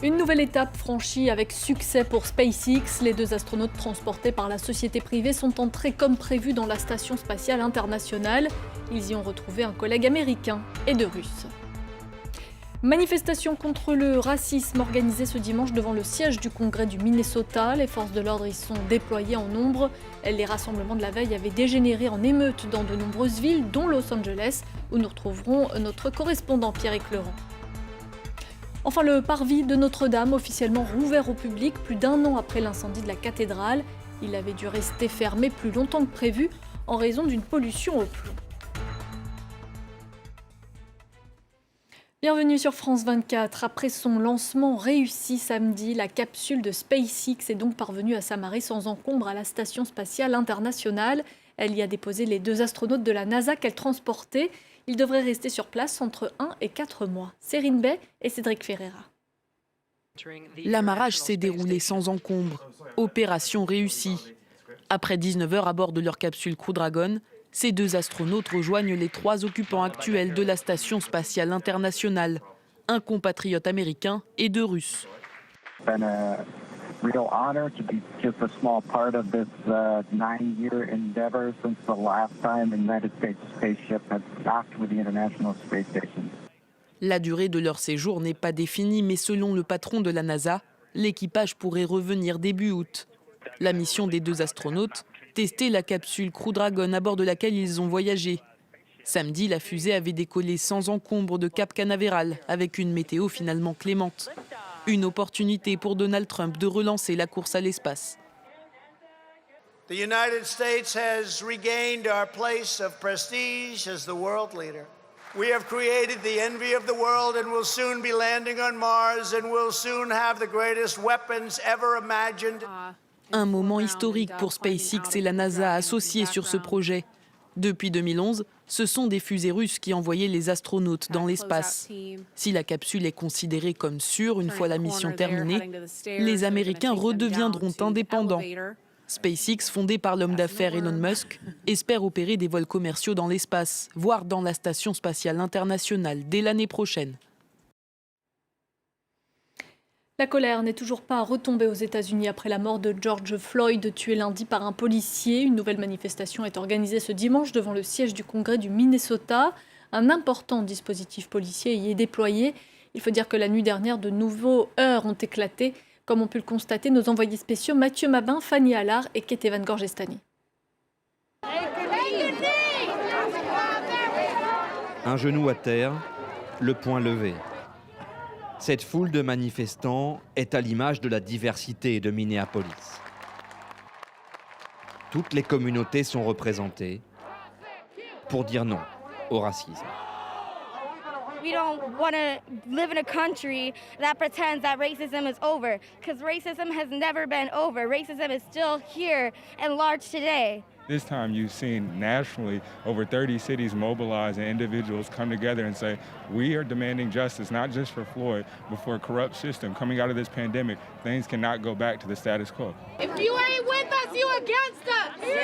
Une nouvelle étape franchie avec succès pour SpaceX. Les 2 astronautes transportés par la société privée sont entrés comme prévu dans la station spatiale internationale. Ils y ont retrouvé un collègue américain et 2 Russes. Manifestation contre le racisme organisée ce dimanche devant le siège du Congrès du Minnesota. Les forces de l'ordre y sont déployées en nombre. Les rassemblements de la veille avaient dégénéré en émeutes dans de nombreuses villes, dont Los Angeles, où nous retrouverons notre correspondant Pierrick Leurent. Enfin, le parvis de Notre-Dame, officiellement rouvert au public plus d'1 an après l'incendie de la cathédrale. Il avait dû rester fermé plus longtemps que prévu en raison d'une pollution au plomb. Bienvenue sur France 24. Après son lancement réussi samedi, la capsule de SpaceX est donc parvenue à s'amarrer sans encombre à la Station spatiale internationale. Elle y a déposé les 2 astronautes de la NASA qu'elle transportait. Ils devraient rester sur place entre 1 et 4 mois. Serine Bay et Cédric Ferreira. L'amarrage s'est déroulé sans encombre. Opération réussie. Après 19 heures à bord de leur capsule Crew Dragon, ces 2 astronautes rejoignent les 3 occupants actuels de la Station spatiale internationale, un compatriote américain et 2 Russes. Real honor to be just a small part of this 9-year endeavor since the last time a United States spaceship had docked with the International Space Station. La durée de leur séjour n'est pas définie, mais selon le patron de la NASA, l'équipage pourrait revenir début août. La mission des 2 astronautes, tester la capsule Crew Dragon à bord de laquelle ils ont voyagé. Samedi, la fusée avait décollé sans encombre de Cap Canaveral, avec une météo finalement clémente. Une opportunité pour Donald Trump de relancer la course à l'espace. The United States has regained our place of prestige as the world leader. We have created the envy of the world and will soon be landing on Mars and will soon have the greatest weapons ever imagined. Un moment historique pour SpaceX et la NASA associés sur ce projet. Depuis 2011, ce sont des fusées russes qui envoyaient les astronautes dans l'espace. Si la capsule est considérée comme sûre une fois la mission terminée, les Américains redeviendront indépendants. SpaceX, fondé par l'homme d'affaires Elon Musk, espère opérer des vols commerciaux dans l'espace, voire dans la Station spatiale internationale dès l'année prochaine. La colère n'est toujours pas retombée aux États-Unis après la mort de George Floyd, tué lundi par un policier. Une nouvelle manifestation est organisée ce dimanche devant le siège du Congrès du Minnesota. Un important dispositif policier y est déployé. Il faut dire que la nuit dernière, de nouveaux heurts ont éclaté, comme ont pu le constater nos envoyés spéciaux Mathieu Mabin, Fanny Allard et Ketevan Gorgestani. Un genou à terre, le poing levé. Cette foule de manifestants est à l'image de la diversité de Minneapolis. Toutes les communautés sont représentées pour dire non au racisme. We don't want to live in a country that pretends that racism is over, because racism has never been over. Racism is still here and large today. This time you've seen nationally over 30 cities mobilize and individuals come together and say, we are demanding justice, not just for Floyd, but for a corrupt system. Coming out of this pandemic, things cannot go back to the status quo. If you ain't with us, you against us! Yeah!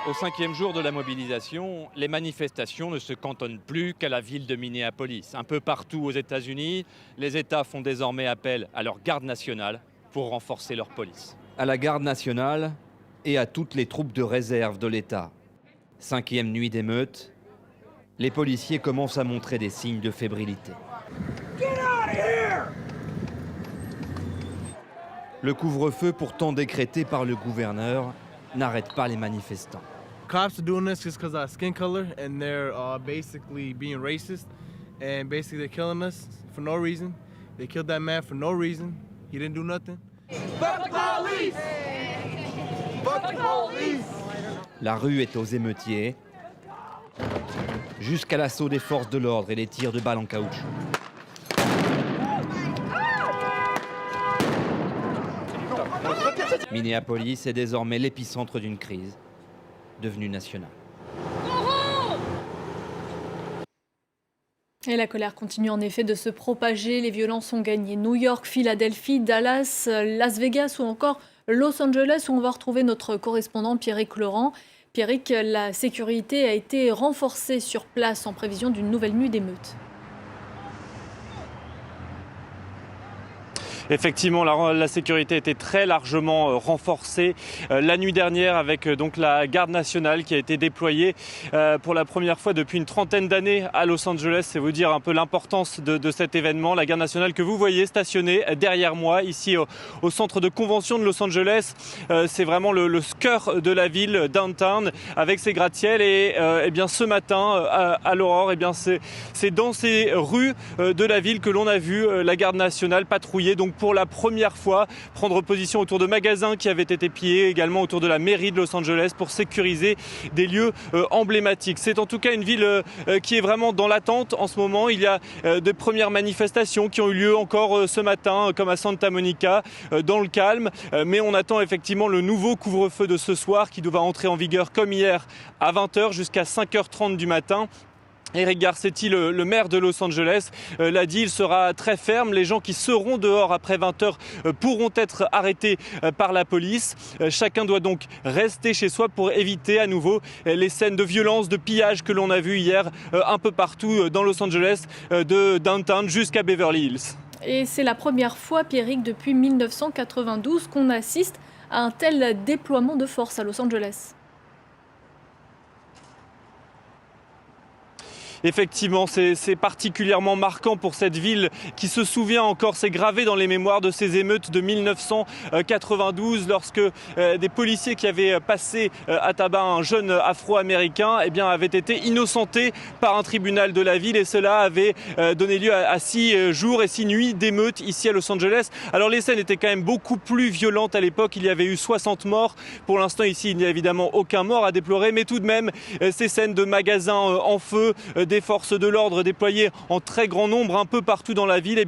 Au 5e jour de la mobilisation, les manifestations ne se cantonnent plus qu'à la ville de Minneapolis. Un peu partout aux États-Unis, les États font désormais appel à leur garde nationale pour renforcer leur police. À la garde nationale et à toutes les troupes de réserve de l'État. 5e nuit d'émeute, les policiers commencent à montrer des signes de fébrilité. Le couvre-feu pourtant décrété par le gouverneur n'arrête pas les manifestants. Cops are doing this just because of our skin color and they're basically being racist and basically they're killing us for no reason. They killed that man for no reason. He didn't do nothing. Fuck the police! Fuck the police! La rue est aux émeutiers, jusqu'à l'assaut des forces de l'ordre et les tirs de balles en caoutchouc. Minneapolis est désormais l'épicentre d'une crise devenue nationale. Et la colère continue en effet de se propager. Les violences ont gagné New York, Philadelphie, Dallas, Las Vegas ou encore Los Angeles, où on va retrouver notre correspondant Pierrick Leurent. Pierrick, la sécurité a été renforcée sur place en prévision d'une nouvelle nuit d'émeutes. Effectivement, la sécurité était très largement renforcée la nuit dernière avec donc la garde nationale qui a été déployée pour la première fois depuis une trentaine d'années à Los Angeles. C'est vous dire un peu l'importance de cet événement. La garde nationale que vous voyez stationnée derrière moi ici au centre de convention de Los Angeles. C'est vraiment le cœur de la ville, downtown, avec ses gratte-ciels. Et bien ce matin à l'aurore, c'est dans ces rues de la ville que l'on a vu la garde nationale patrouiller. Donc pour la première fois, prendre position autour de magasins qui avaient été pillés, également autour de la mairie de Los Angeles pour sécuriser des lieux emblématiques. C'est en tout cas une ville qui est vraiment dans l'attente en ce moment. Il y a de premières manifestations qui ont eu lieu encore ce matin, comme à Santa Monica, dans le calme. Mais on attend effectivement le nouveau couvre-feu de ce soir qui va entrer en vigueur comme hier à 20h jusqu'à 5h30 du matin. Eric Garcetti, le maire de Los Angeles, l'a dit, il sera très ferme. Les gens qui seront dehors après 20h pourront être arrêtés par la police. Chacun doit donc rester chez soi pour éviter à nouveau les scènes de violence, de pillage que l'on a vues hier un peu partout dans Los Angeles, de downtown jusqu'à Beverly Hills. Et c'est la première fois, Pierrick, depuis 1992 qu'on assiste à un tel déploiement de force à Los Angeles. Effectivement, c'est particulièrement marquant pour cette ville qui se souvient encore, c'est gravé dans les mémoires de ces émeutes de 1992 lorsque des policiers qui avaient passé à tabac un jeune afro-américain avaient été innocentés par un tribunal de la ville et cela avait donné lieu à 6 jours et 6 nuits d'émeutes ici à Los Angeles. Alors les scènes étaient quand même beaucoup plus violentes à l'époque, il y avait eu 60 morts. Pour l'instant ici il n'y a évidemment aucun mort à déplorer, mais tout de même ces scènes de magasins en feu, des forces de l'ordre déployées en très grand nombre un peu partout dans la ville,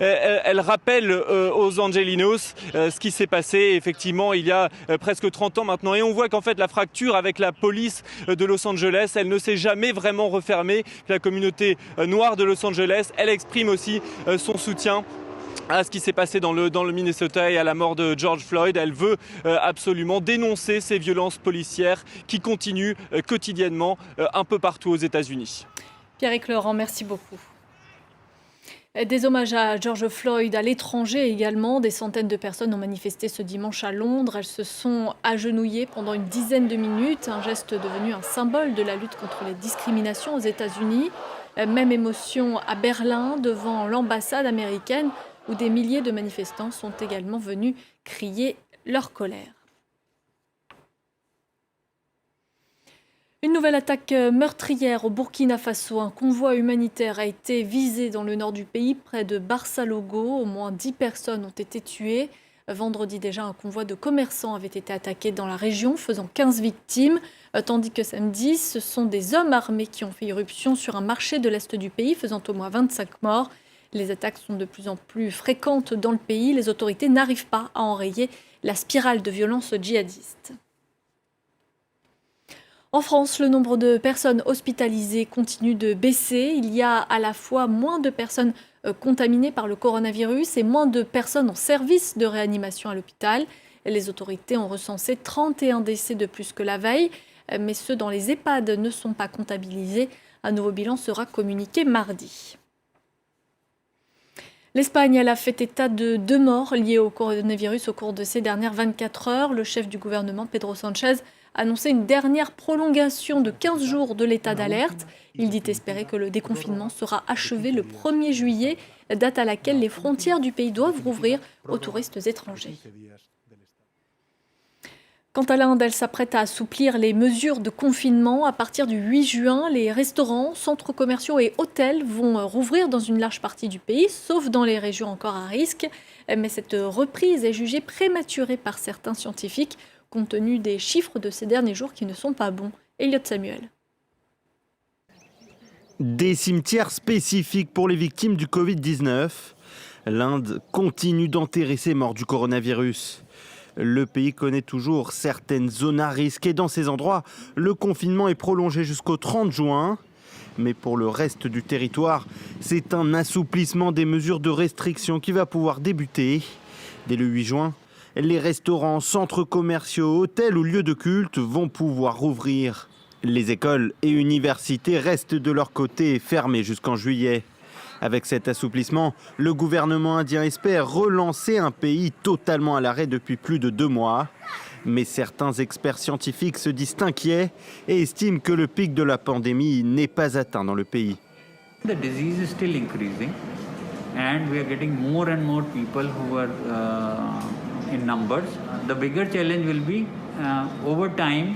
elles rappellent aux Angelinos ce qui s'est passé effectivement il y a presque 30 ans maintenant. Et on voit qu'en fait la fracture avec la police de Los Angeles, elle ne s'est jamais vraiment refermée. La communauté noire de Los Angeles, elle exprime aussi son soutien à ce qui s'est passé dans le Minnesota et à la mort de George Floyd. Elle veut absolument dénoncer ces violences policières qui continuent quotidiennement un peu partout aux États-Unis. Pierrick Laurent, merci beaucoup. Des hommages à George Floyd à l'étranger également. Des centaines de personnes ont manifesté ce dimanche à Londres. Elles se sont agenouillées pendant une dizaine de minutes. Un geste devenu un symbole de la lutte contre les discriminations aux États-Unis. Même émotion à Berlin devant l'ambassade américaine où des milliers de manifestants sont également venus crier leur colère. Une nouvelle attaque meurtrière au Burkina Faso. Un convoi humanitaire a été visé dans le nord du pays, près de Barça-Logo. Au moins 10 personnes ont été tuées. Vendredi déjà, un convoi de commerçants avait été attaqué dans la région, faisant 15 victimes. Tandis que samedi, ce sont des hommes armés qui ont fait irruption sur un marché de l'est du pays, faisant au moins 25 morts. Les attaques sont de plus en plus fréquentes dans le pays. Les autorités n'arrivent pas à enrayer la spirale de violence djihadiste. En France, le nombre de personnes hospitalisées continue de baisser. Il y a à la fois moins de personnes contaminées par le coronavirus et moins de personnes en service de réanimation à l'hôpital. Les autorités ont recensé 31 décès de plus que la veille, mais ceux dans les EHPAD ne sont pas comptabilisés. Un nouveau bilan sera communiqué mardi. L'Espagne, elle a fait état de 2 morts liés au coronavirus au cours de ces dernières 24 heures. Le chef du gouvernement, Pedro Sánchez, a annoncé une dernière prolongation de 15 jours de l'état d'alerte. Il dit espérer que le déconfinement sera achevé le 1er juillet, date à laquelle les frontières du pays doivent rouvrir aux touristes étrangers. Quant à l'Inde, elle s'apprête à assouplir les mesures de confinement. À partir du 8 juin, les restaurants, centres commerciaux et hôtels vont rouvrir dans une large partie du pays, sauf dans les régions encore à risque. Mais cette reprise est jugée prématurée par certains scientifiques, compte tenu des chiffres de ces derniers jours qui ne sont pas bons. Elliot Samuel. Des cimetières spécifiques pour les victimes du Covid-19. L'Inde continue d'enterrer ses morts du coronavirus. Le pays connaît toujours certaines zones à risque et dans ces endroits, le confinement est prolongé jusqu'au 30 juin. Mais pour le reste du territoire, c'est un assouplissement des mesures de restriction qui va pouvoir débuter. Dès le 8 juin, Les restaurants, centres commerciaux, hôtels ou lieux de culte vont pouvoir rouvrir. Les écoles et universités restent de leur côté fermées jusqu'en juillet. Avec cet assouplissement, le gouvernement indien espère relancer un pays totalement à l'arrêt depuis plus de 2 mois. Mais certains experts scientifiques se disent inquiets et estiment que le pic de la pandémie n'est pas atteint dans le pays. The disease is still increasing and we are getting more and more people who are in numbers. The bigger challenge will be over time.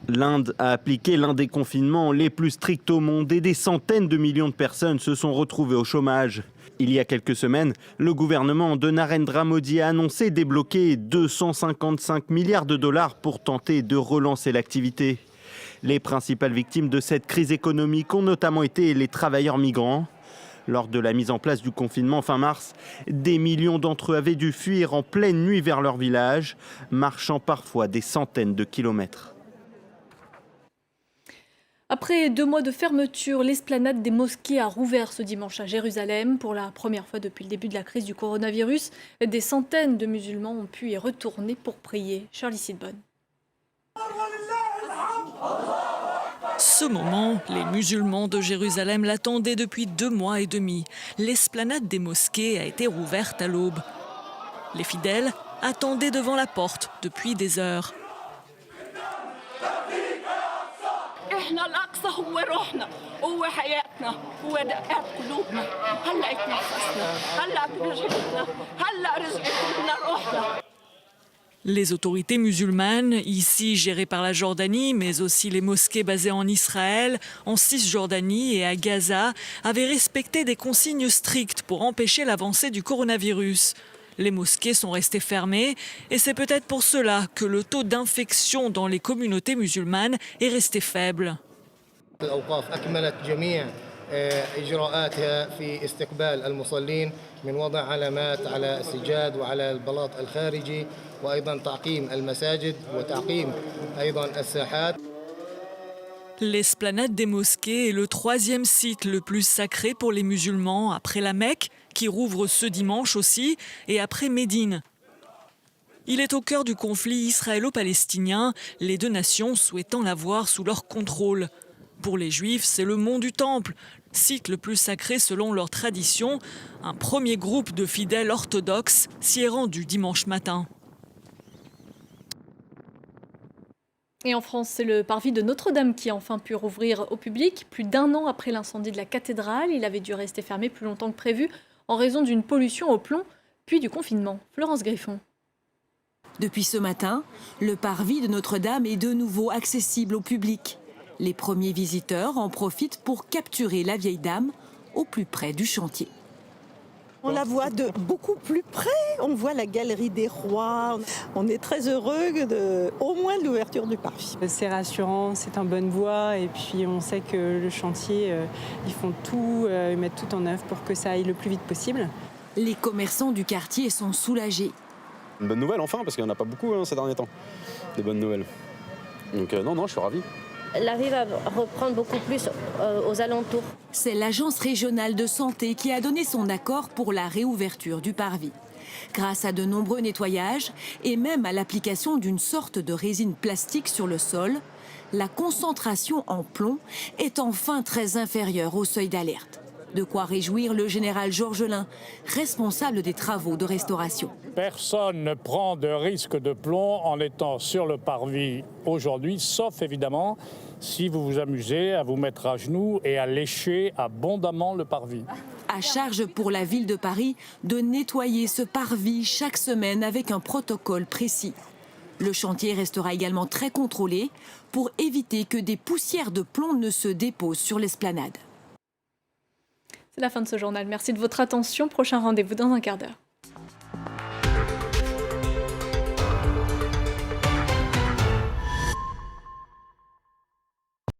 L'Inde a appliqué l'un des confinements les plus stricts au monde et des centaines de millions de personnes se sont retrouvées au chômage. Il y a quelques semaines, le gouvernement de Narendra Modi a annoncé débloquer 255 milliards de dollars pour tenter de relancer l'activité. Les principales victimes de cette crise économique ont notamment été les travailleurs migrants. Lors de la mise en place du confinement fin mars, des millions d'entre eux avaient dû fuir en pleine nuit vers leur village, marchant parfois des centaines de kilomètres. Après 2 mois de fermeture, l'esplanade des mosquées a rouvert ce dimanche à Jérusalem. Pour la première fois depuis le début de la crise du coronavirus, des centaines de musulmans ont pu y retourner pour prier. Charlie Sidbon. Ce moment, les musulmans de Jérusalem l'attendaient depuis 2 mois et demi. L'esplanade des mosquées a été rouverte à l'aube. Les fidèles attendaient devant la porte depuis des heures. Les autorités musulmanes, ici gérées par la Jordanie, mais aussi les mosquées basées en Israël, en Cisjordanie et à Gaza, avaient respecté des consignes strictes pour empêcher l'avancée du coronavirus. Les mosquées sont restées fermées et c'est peut-être pour cela que le taux d'infection dans les communautés musulmanes est resté faible. إجراءاتها في استقبال المصلين من وضع علامات على السجاد وعلى البلاط الخارجي وأيضا تعقيم المساجد وتعقيم أيضا الساحات. L'esplanade des mosquées est le 3e site le plus sacré pour les musulmans après la Mecque, qui rouvre ce dimanche aussi, et après Médine. Il est au cœur du conflit israélo-palestinien, les 2 nations souhaitant l'avoir sous leur contrôle. Pour les Juifs, c'est le mont du Temple, site le plus sacré selon leur tradition. Un premier groupe de fidèles orthodoxes s'y est rendu dimanche matin. Et en France, c'est le parvis de Notre-Dame qui a enfin pu rouvrir au public. Plus d'1 an après l'incendie de la cathédrale, il avait dû rester fermé plus longtemps que prévu en raison d'une pollution au plomb, puis du confinement. Florence Griffon. Depuis ce matin, le parvis de Notre-Dame est de nouveau accessible au public. Les premiers visiteurs en profitent pour capturer la vieille dame au plus près du chantier. On la voit de beaucoup plus près, on voit la galerie des rois. On est très heureux au moins de l'ouverture du parvis. C'est rassurant, c'est en bonne voie et puis on sait que le chantier, ils font tout, ils mettent tout en œuvre pour que ça aille le plus vite possible. Les commerçants du quartier sont soulagés. Une bonne nouvelle enfin, parce qu'il n'y en a pas beaucoup ces derniers temps, des bonnes nouvelles. Donc non, je suis ravi. La vie va reprendre beaucoup plus aux alentours. C'est l'agence régionale de santé qui a donné son accord pour la réouverture du parvis. Grâce à de nombreux nettoyages et même à l'application d'une sorte de résine plastique sur le sol, la concentration en plomb est enfin très inférieure au seuil d'alerte. De quoi réjouir le général Georges Lin, responsable des travaux de restauration. Personne ne prend de risque de plomb en étant sur le parvis aujourd'hui, sauf évidemment si vous vous amusez à vous mettre à genoux et à lécher abondamment le parvis. À charge pour la ville de Paris de nettoyer ce parvis chaque semaine avec un protocole précis. Le chantier restera également très contrôlé pour éviter que des poussières de plomb ne se déposent sur l'esplanade. C'est la fin de ce journal. Merci de votre attention. Prochain rendez-vous dans un quart d'heure.